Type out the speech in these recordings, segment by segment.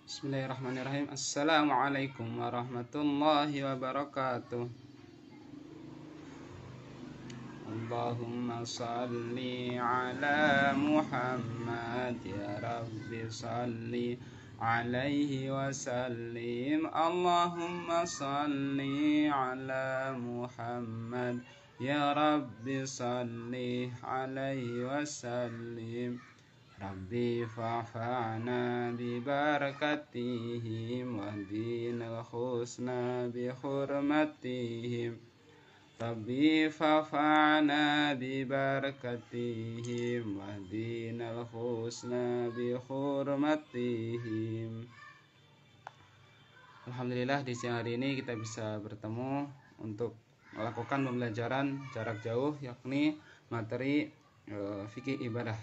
Bismillahirrahmanirrahim. Assalamualaikum warahmatullahi wabarakatuh. Allahumma salli ala Muhammad ya Rabbi salli alaihi wasallim. Allahumma salli ala Muhammad ya Rabbi salli alaihi wasallim. Rabbi fa'fa'na bi barakatihim wa dinal husna bi hurmatihim. Rabbi fa'fa'na bi barakatihim wa dinal husna bi hurmatihim. Alhamdulillah di siang hari ini kita bisa bertemu untuk melakukan pembelajaran jarak jauh, yakni materi fikih ibadah.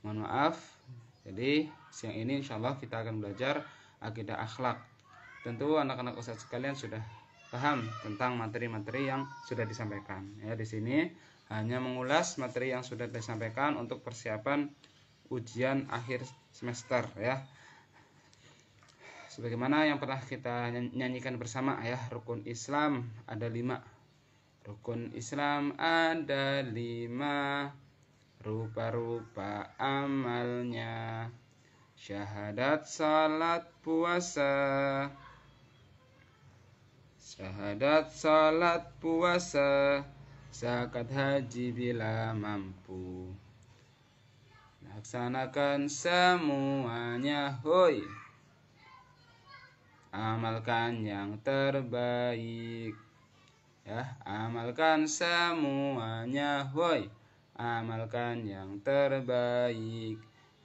Mohon maaf, jadi siang ini insya Allah kita akan belajar akidah akhlak. Tentu anak-anak ustadz sekalian sudah paham tentang materi-materi yang sudah disampaikan. Ya, di sini hanya mengulas materi yang sudah disampaikan untuk persiapan ujian akhir semester ya. Sebagaimana yang pernah kita nyanyikan bersama ya, rukun Islam ada 5. Rukun Islam ada 5. Rupa-rupa amalnya, syahadat, salat, puasa. Syahadat, salat, puasa, zakat, haji bila mampu. Laksanakan semuanya, hoi. Amalkan yang terbaik. Ya, amalkan semuanya, hoi. Amalkan yang terbaik,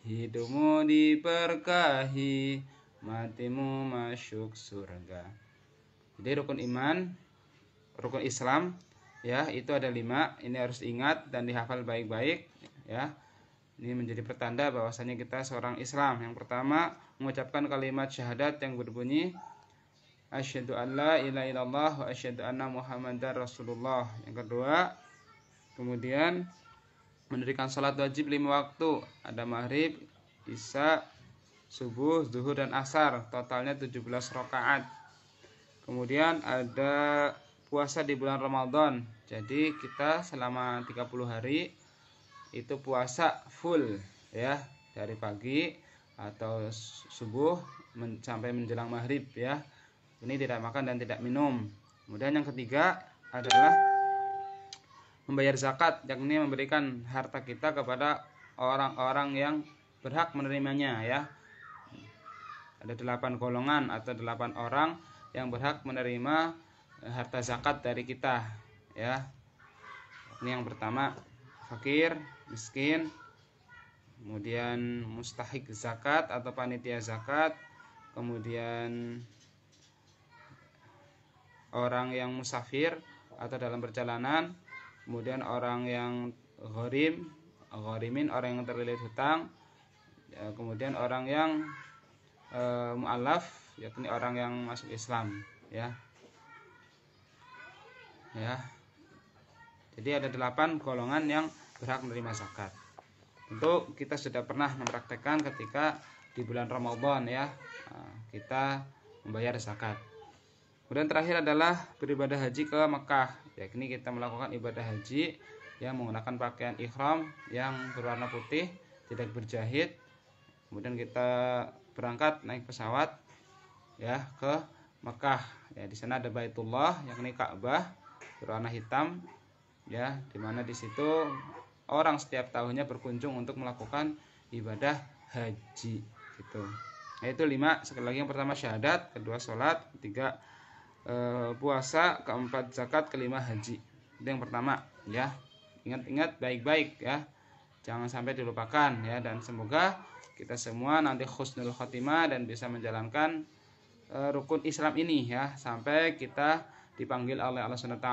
hidupmu diberkahi, matimu masuk surga. Jadi rukun iman, rukun Islam ya, itu ada 5. Ini harus ingat dan dihafal baik-baik ya. Ini menjadi pertanda bahwasanya kita seorang Islam. Yang pertama, mengucapkan kalimat syahadat yang berbunyi asyhadu an la ilaha illallah wa asyhadu anna muhammadar rasulullah. Yang kedua, kemudian mendirikan salat wajib 5 waktu, ada maghrib, isya, subuh, zuhur, dan asar, totalnya 17 rakaat. Kemudian ada puasa di bulan Ramadan, jadi kita selama 30 hari itu puasa full ya, dari pagi atau subuh sampai menjelang maghrib ya. Ini tidak makan dan tidak minum. Kemudian yang ketiga adalah membayar zakat, yakni memberikan harta kita kepada orang-orang yang berhak menerimanya ya. Ada 8 golongan atau 8 orang yang berhak menerima harta zakat dari kita ya. Ini yang pertama, fakir, miskin, kemudian mustahik zakat atau panitia zakat, kemudian orang yang musafir atau dalam perjalanan, kemudian orang yang gharimin, orang yang terlilit hutang, kemudian orang yang mu'alaf, yakni orang yang masuk Islam ya. Jadi ada 8 golongan yang berhak menerima zakat. Tentu kita sudah pernah mempraktekkan ketika di bulan Ramadan ya, kita membayar zakat. Kemudian terakhir adalah beribadah haji ke Mekah, yakni kita melakukan ibadah haji yang menggunakan pakaian ihram yang berwarna putih, tidak berjahit. Kemudian kita berangkat naik pesawat ya ke Mekah. Ya, di sana ada Baitullah, yakni Ka'bah berwarna hitam ya, di mana di situ orang setiap tahunnya berkunjung untuk melakukan ibadah haji gitu. Yaitu 5, sekali lagi, yang pertama syahadat, kedua sholat, ketiga puasa, keempat zakat, kelima haji. Itu yang pertama ya. Ingat-ingat baik-baik ya, jangan sampai dilupakan ya. Dan semoga kita semua nanti husnul khotimah dan bisa menjalankan rukun Islam ini ya, sampai kita dipanggil oleh Allah SWT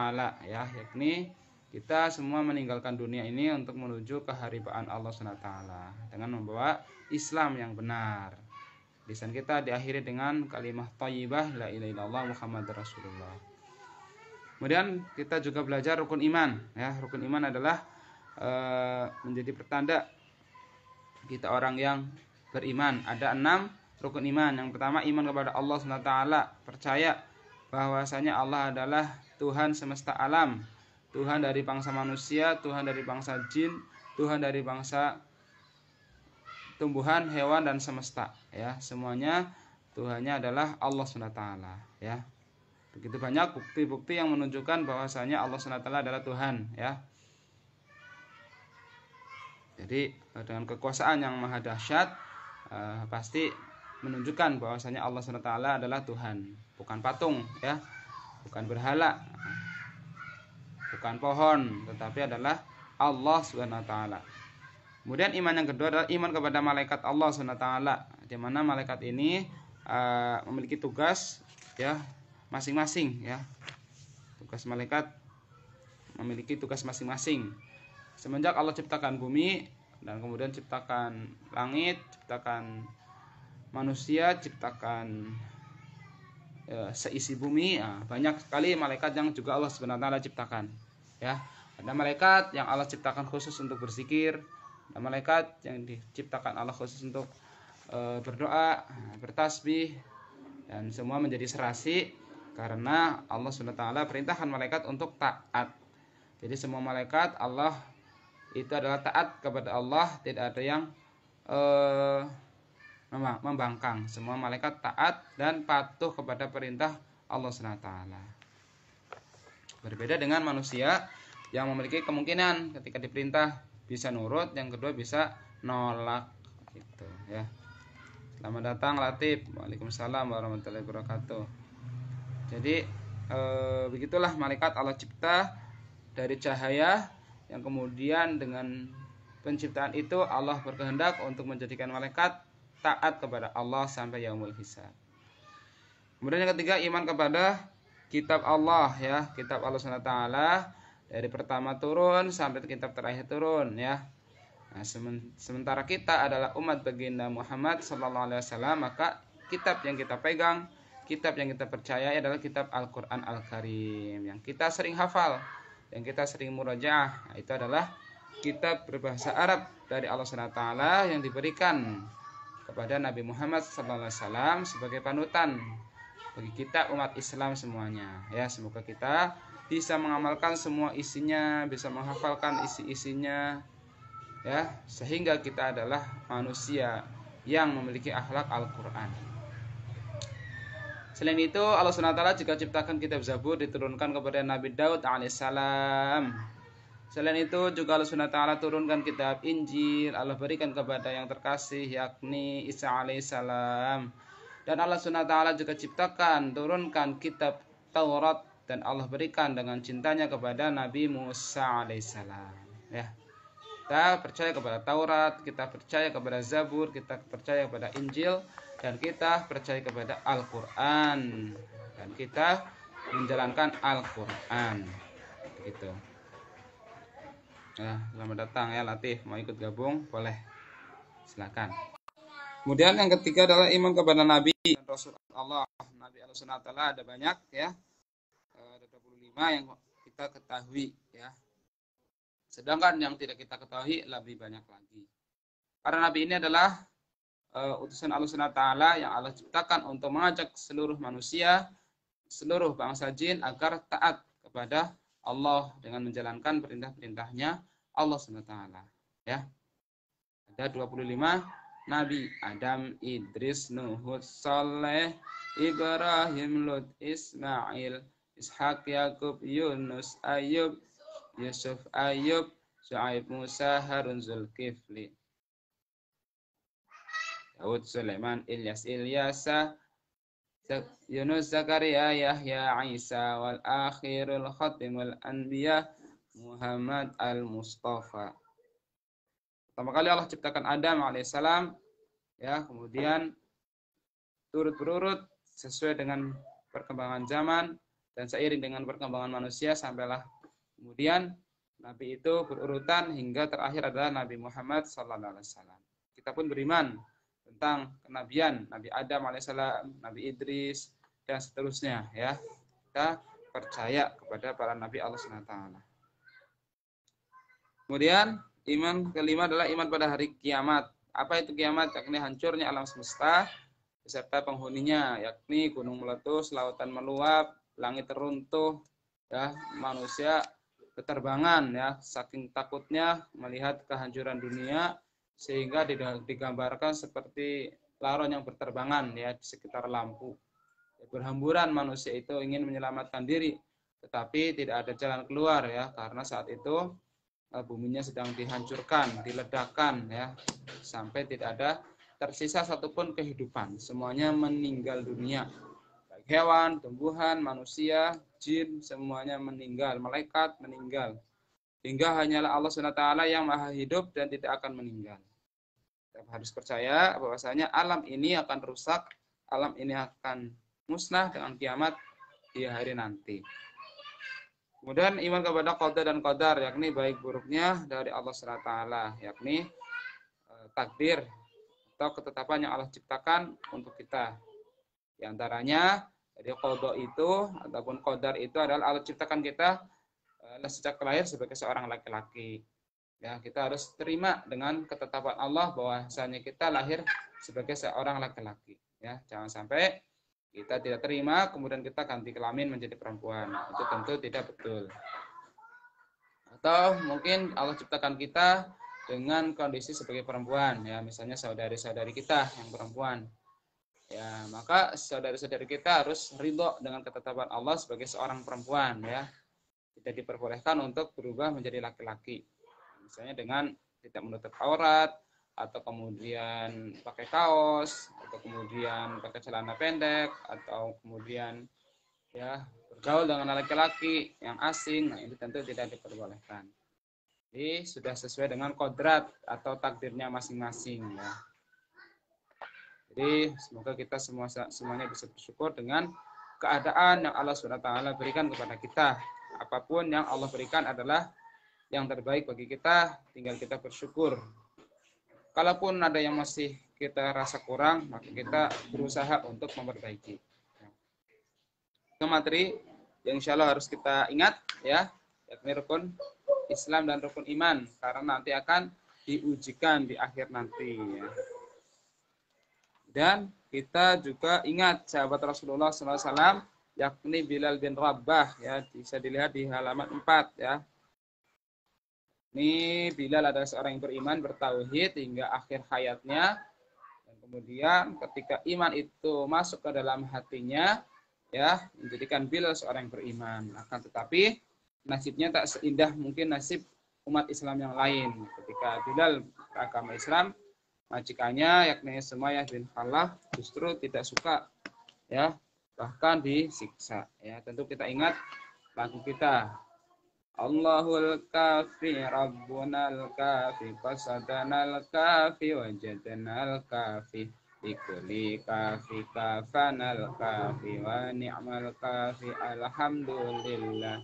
ya, yakni kita semua meninggalkan dunia ini untuk menuju keharibaan Allah SWT dengan membawa Islam yang benar. Lisan kita diakhiri dengan kalimah thayyibah la ilaha illallah Muhammadur Rasulullah. Kemudian kita juga belajar rukun iman ya. Rukun iman adalah menjadi pertanda kita orang yang beriman. Ada 6 rukun iman. Yang pertama iman kepada Allah SWT, percaya bahwasanya Allah adalah Tuhan semesta alam, Tuhan dari bangsa manusia, Tuhan dari bangsa jin, Tuhan dari bangsa tumbuhan, hewan dan semesta, ya. Semuanya Tuhannya adalah Allah SWT, ya. Begitu banyak bukti-bukti yang menunjukkan bahwasanya Allah SWT adalah Tuhan, ya. Jadi dengan kekuasaan yang maha dahsyat, pasti menunjukkan bahwasanya Allah SWT adalah Tuhan, bukan patung, ya, bukan berhala, bukan pohon, tetapi adalah Allah SWT. Kemudian iman yang kedua adalah iman kepada malaikat Allah SWT, di mana malaikat ini memiliki tugas, ya, masing-masing, ya. Tugas malaikat memiliki tugas masing-masing. Semenjak Allah ciptakan bumi dan kemudian ciptakan langit, ciptakan manusia, ciptakan seisi bumi, banyak sekali malaikat yang juga Allah SWT ciptakan, ya. Ada malaikat yang Allah ciptakan khusus untuk berzikir, ada malaikat yang diciptakan Allah khusus untuk berdoa, bertasbih, dan semua menjadi serasi karena Allah SWT perintahkan malaikat untuk taat. Jadi semua malaikat Allah itu adalah taat kepada Allah, tidak ada yang membangkang. Semua malaikat taat dan patuh kepada perintah Allah SWT. Berbeda dengan manusia yang memiliki kemungkinan ketika diperintah bisa nurut, yang kedua bisa nolak, gitu, ya. Selamat datang Latif. Waalaikumsalam warahmatullahi wabarakatuh. Jadi begitulah malaikat Allah cipta dari cahaya, yang kemudian dengan penciptaan itu Allah berkehendak untuk menjadikan malaikat taat kepada Allah sampai yaumul hisab. Kemudian yang ketiga iman kepada kitab Allah, ya, kitab Allah SWT dari pertama turun sampai kitab terakhir turun, ya. Nah, sementara kita adalah umat baginda Muhammad SAW, maka kitab yang kita pegang, kitab yang kita percaya adalah kitab Al-Quran Al-Karim yang kita sering hafal, yang kita sering murajaah. Itu adalah kitab berbahasa Arab dari Allah SWT yang diberikan kepada Nabi Muhammad SAW sebagai panutan bagi kita umat Islam semuanya, ya. Semoga kita bisa mengamalkan semua isinya, bisa menghafalkan isi-isinya, ya, sehingga kita adalah manusia yang memiliki akhlak Al-Quran. Selain itu Allah SWT juga ciptakan kitab Zabur diturunkan kepada Nabi Daud alaihissalam. Selain itu juga Allah SWT turunkan kitab Injil, Allah berikan kepada yang terkasih yakni Isa alaihissalam. Dan Allah SWT juga ciptakan, turunkan kitab Taurat dan Allah berikan dengan cintanya kepada Nabi Musa alaihissalam, ya. Kita percaya kepada Taurat, kita percaya kepada Zabur, kita percaya kepada Injil, dan kita percaya kepada Al-Quran, dan kita menjalankan Al-Quran, begitu. Ya, selamat datang ya Latif, mau ikut gabung boleh, silakan. Kemudian yang ketiga adalah iman kepada Nabi dan Rasul Allah. Nabi Allah SWT ada banyak, ya, ada 25 yang kita ketahui, ya. Sedangkan yang tidak kita ketahui lebih banyak lagi. Para Nabi ini adalah utusan Allah SWT yang Allah ciptakan untuk mengajak seluruh manusia, seluruh bangsa jin agar taat kepada Allah dengan menjalankan perintah-perintahnya Allah SWT, ya. Ada 25 Nabi: Adam, Idris, Nuh, Saleh, Ibrahim, Lut, Ismail, Ishak, Yakub, Yunus, Ayub, Yusuf, Ayub, Shu'aib, Musa, Harun, Zulkifli, Daud, Sulaiman, Ilyas, Ilyasa, Yunus, Zakaria, Yahya, Isa, wal akhirul khatimul anbiya Muhammad al-Mustafa. Pertama kali Allah ciptakan Adam alaihissalam, ya, kemudian turut berurut sesuai dengan perkembangan zaman dan seiring dengan perkembangan manusia sampailah kemudian Nabi itu berurutan hingga terakhir adalah Nabi Muhammad SAW. Kita pun beriman tentang kenabian Nabi Adam alaihissalam, Nabi Idris, dan seterusnya, ya. Kita percaya kepada para Nabi Allah SWT. Kemudian iman kelima adalah iman pada hari kiamat. Apa itu kiamat? Yakni hancurnya alam semesta beserta penghuninya, yakni gunung meletus, lautan meluap, langit teruntuh, ya, manusia keterbangan, ya, saking takutnya melihat kehancuran dunia sehingga digambarkan seperti laron yang berterbangan, ya, di sekitar lampu. Berhamburan manusia itu ingin menyelamatkan diri, tetapi tidak ada jalan keluar, ya, karena saat itu buminya sedang dihancurkan, diledakkan, ya, sampai tidak ada tersisa satupun kehidupan. Semuanya meninggal dunia. Baik hewan, tumbuhan, manusia, jin, semuanya meninggal. Malaikat meninggal. Hingga hanyalah Allah SWT yang maha hidup dan tidak akan meninggal. Kita harus percaya bahwasanya alam ini akan rusak, alam ini akan musnah dengan kiamat di hari nanti. Kemudian iman kepada qada dan qadar, yakni baik buruknya dari Allah SWT, yakni takdir atau ketetapan yang Allah ciptakan untuk kita. Di antaranya dari qada itu ataupun qadar itu adalah Allah ciptakan kita sejak lahir sebagai seorang laki-laki. Ya, kita harus terima dengan ketetapan Allah bahwasanya kita lahir sebagai seorang laki-laki. Ya, jangan sampai kita tidak terima kemudian kita ganti kelamin menjadi perempuan. Itu tentu tidak betul. Atau mungkin Allah ciptakan kita dengan kondisi sebagai perempuan, ya, misalnya saudari-saudari kita yang perempuan. Ya, maka saudari-saudari kita harus ridho dengan ketetapan Allah sebagai seorang perempuan, ya. Tidak diperbolehkan untuk berubah menjadi laki-laki. Misalnya dengan tidak menutup aurat, atau kemudian pakai kaos, atau kemudian pakai celana pendek, atau kemudian, ya, bergaul dengan laki-laki yang asing. Nah, ini tentu tidak diperbolehkan. Jadi sudah sesuai dengan kodrat atau takdirnya masing-masing, ya. Jadi semoga kita semuanya bisa bersyukur dengan keadaan yang Allah SWT berikan kepada kita. Apapun yang Allah berikan adalah yang terbaik bagi kita, tinggal kita bersyukur. Kalaupun ada yang masih kita rasa kurang, maka kita berusaha untuk memperbaiki. Itu materi yang insya Allah harus kita ingat, ya, yakni rukun Islam dan rukun iman, karena nanti akan diujikan di akhir nanti, ya. Dan kita juga ingat sahabat Rasulullah SAW, yakni Bilal bin Rabah, ya, bisa dilihat di halaman 4, ya. Ini Bilal adalah seorang yang beriman, bertauhid hingga akhir hayatnya. Dan kemudian ketika iman itu masuk ke dalam hatinya, ya, menjadikan Bilal seorang yang beriman. Akan tetapi nasibnya tak seindah mungkin nasib umat Islam yang lain. Ketika Bilal beragama Islam, majikannya yakni Sumayyah bin Khalaf justru tidak suka, ya, bahkan disiksa, ya. Tentu kita ingat lagu kita, Allahul kafi Rabbunal kafi qasadanal kafi wajadanal kafi bikuli kafi kafanal kafi wa ni'mal kafi alhamdulillah.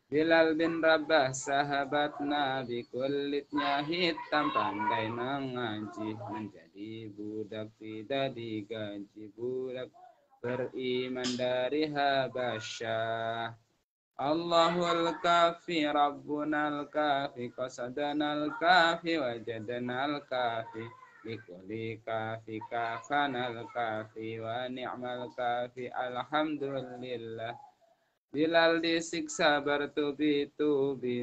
Bilal bin Rabah sahabat Nabi, kulitnya hitam, pandai mengaji, menjadi budak tidak digaji, budak beriman dari Habasyah. Allahul kafi Rabbunal kafi qasadanal kafi wajadanal kafi bikuli kafi kafanal kafi wa ni'mal kafi alhamdulillah. Bilal disiksa bertubi-tubi,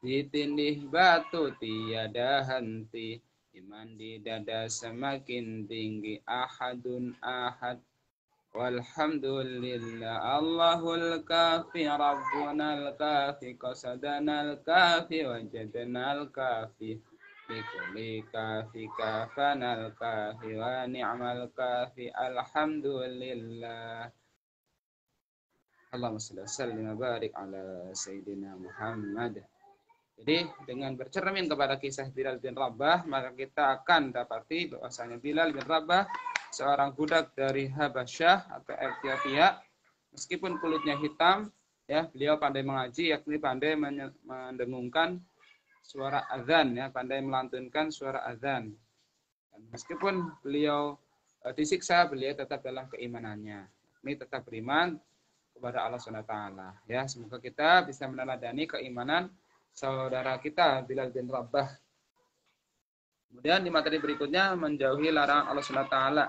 ditindih batu tiada henti, iman di dada semakin tinggi, ahadun ahad walhamdulillah. Allahul kafi Rabbunal kafi qasadanal kafi wajadanal kafi bikuli kafi kafanal kafi wa ni'mal kafi alhamdulillah. Allahumma shalli wa sallim wa barik ala Sayyidina Muhammad. Jadi dengan bercermin kepada kisah Bilal bin Rabah, maka kita akan dapati bahwasanya Bilal bin Rabah seorang budak dari Habasyah atau Ethiopia, meskipun kulitnya hitam, ya, beliau pandai mengaji, yakni pandai mendengungkan suara azan, ya, pandai melantunkan suara azan. Dan meskipun beliau disiksa, beliau tetap dalam keimanannya. Ini tetap beriman kepada Allah SWT, ya. Semoga kita bisa meneladani keimanan saudara kita Bilal bin Rabah. Kemudian di materi berikutnya menjauhi larangan Allah Subhanahu wa taala.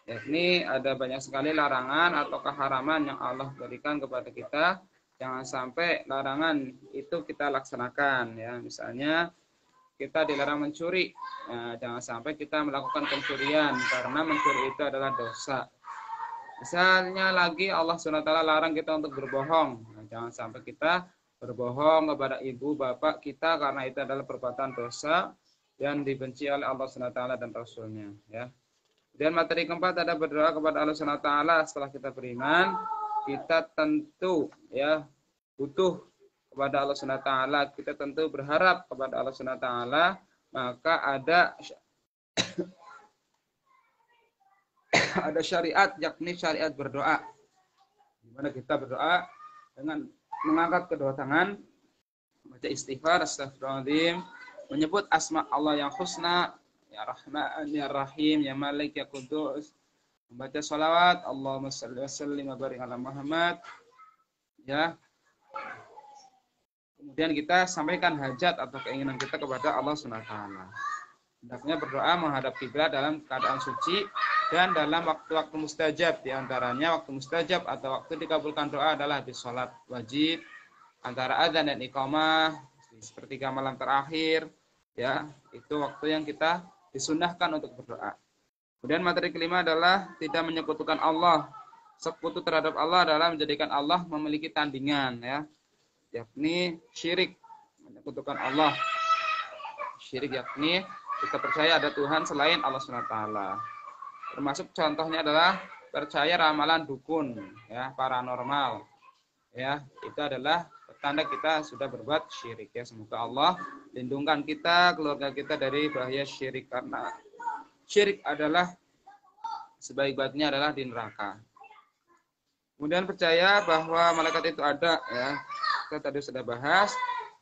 Yakni ada banyak sekali larangan atau keharaman yang Allah berikan kepada kita. Jangan sampai larangan itu kita laksanakan ya. Misalnya kita dilarang mencuri. Nah, jangan sampai kita melakukan pencurian karena mencuri itu adalah dosa. Misalnya lagi Allah SWT larang kita untuk berbohong. Nah, jangan sampai kita berbohong kepada ibu bapak kita karena itu adalah perbuatan dosa yang dibenci oleh Allah SWT dan Rasulnya. Ya. Dan materi keempat ada berdoa kepada Allah SWT setelah kita beriman. Kita tentu ya butuh kepada Allah SWT. Kita tentu berharap kepada Allah SWT. Maka ada syariat, yakni syariat berdoa, di mana kita berdoa dengan mengangkat kedua tangan, baca istighfar, astagfirullahaladzim, menyebut asma Allah yang husna, ya Rahman, ya Rahim, ya Malik, ya Qudus, membaca salawat, Allahumma salli wa sallim wa barik ala Muhammad, ya. Kemudian kita sampaikan hajat atau keinginan kita kepada Allah Subhanahu wa taala. Hendaknya berdoa menghadap kiblat dalam keadaan suci dan dalam waktu-waktu mustajab. Di antaranya waktu mustajab atau waktu dikabulkan doa adalah habis sholat wajib, antara adzan dan iqamah, sepertiga malam terakhir, ya itu waktu yang kita disunnahkan untuk berdoa. Kemudian materi kelima adalah tidak menyekutukan Allah. Sekutu terhadap Allah adalah menjadikan Allah memiliki tandingan, ya, yakni syirik, menyekutukan Allah. Syirik yakni kita percaya ada Tuhan selain Allah SWT. Termasuk contohnya adalah percaya ramalan dukun, ya, paranormal. Ya, itu adalah tanda kita sudah berbuat syirik, ya. Semoga Allah lindungkan kita, keluarga kita dari bahaya syirik, karena syirik adalah sebaik-baiknya adalah di neraka. Kemudian percaya bahwa malaikat itu ada, ya. Kita tadi sudah bahas.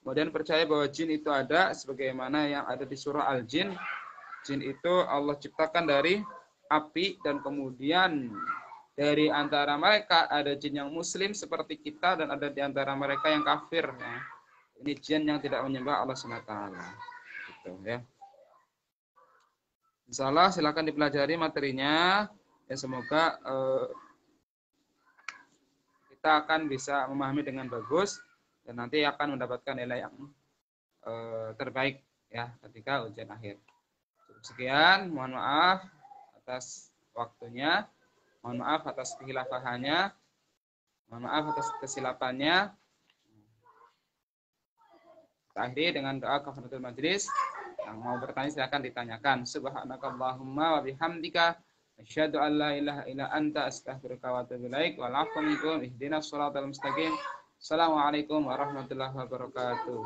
Kemudian percaya bahwa jin itu ada, sebagaimana yang ada di surah Al-Jin. Jin itu Allah ciptakan dari api, dan kemudian dari antara mereka ada jin yang muslim seperti kita, dan ada di antara mereka yang kafir. Ya. Ini jin yang tidak menyembah Allah SWT. Gitu, ya. Insya Allah silakan dipelajari materinya. Ya, semoga kita akan bisa memahami dengan bagus. Dan nanti akan mendapatkan nilai yang terbaik, ya, ketika ujian akhir. Sekian, mohon maaf atas waktunya, mohon maaf atas kehilafahannya, mohon maaf atas kesilapannya. Kita akhiri dengan doa kafaratul majlis. Yang mau bertanya silakan ditanyakan. Subhanakallahumma wa bihamdika asyhadu an la ilaha illa anta astaghfiruka wa atubu ilaik. Wal 'afwu minkum ihdinas shiratal mustaqim. Assalamualaikum warahmatullahi wabarakatuh.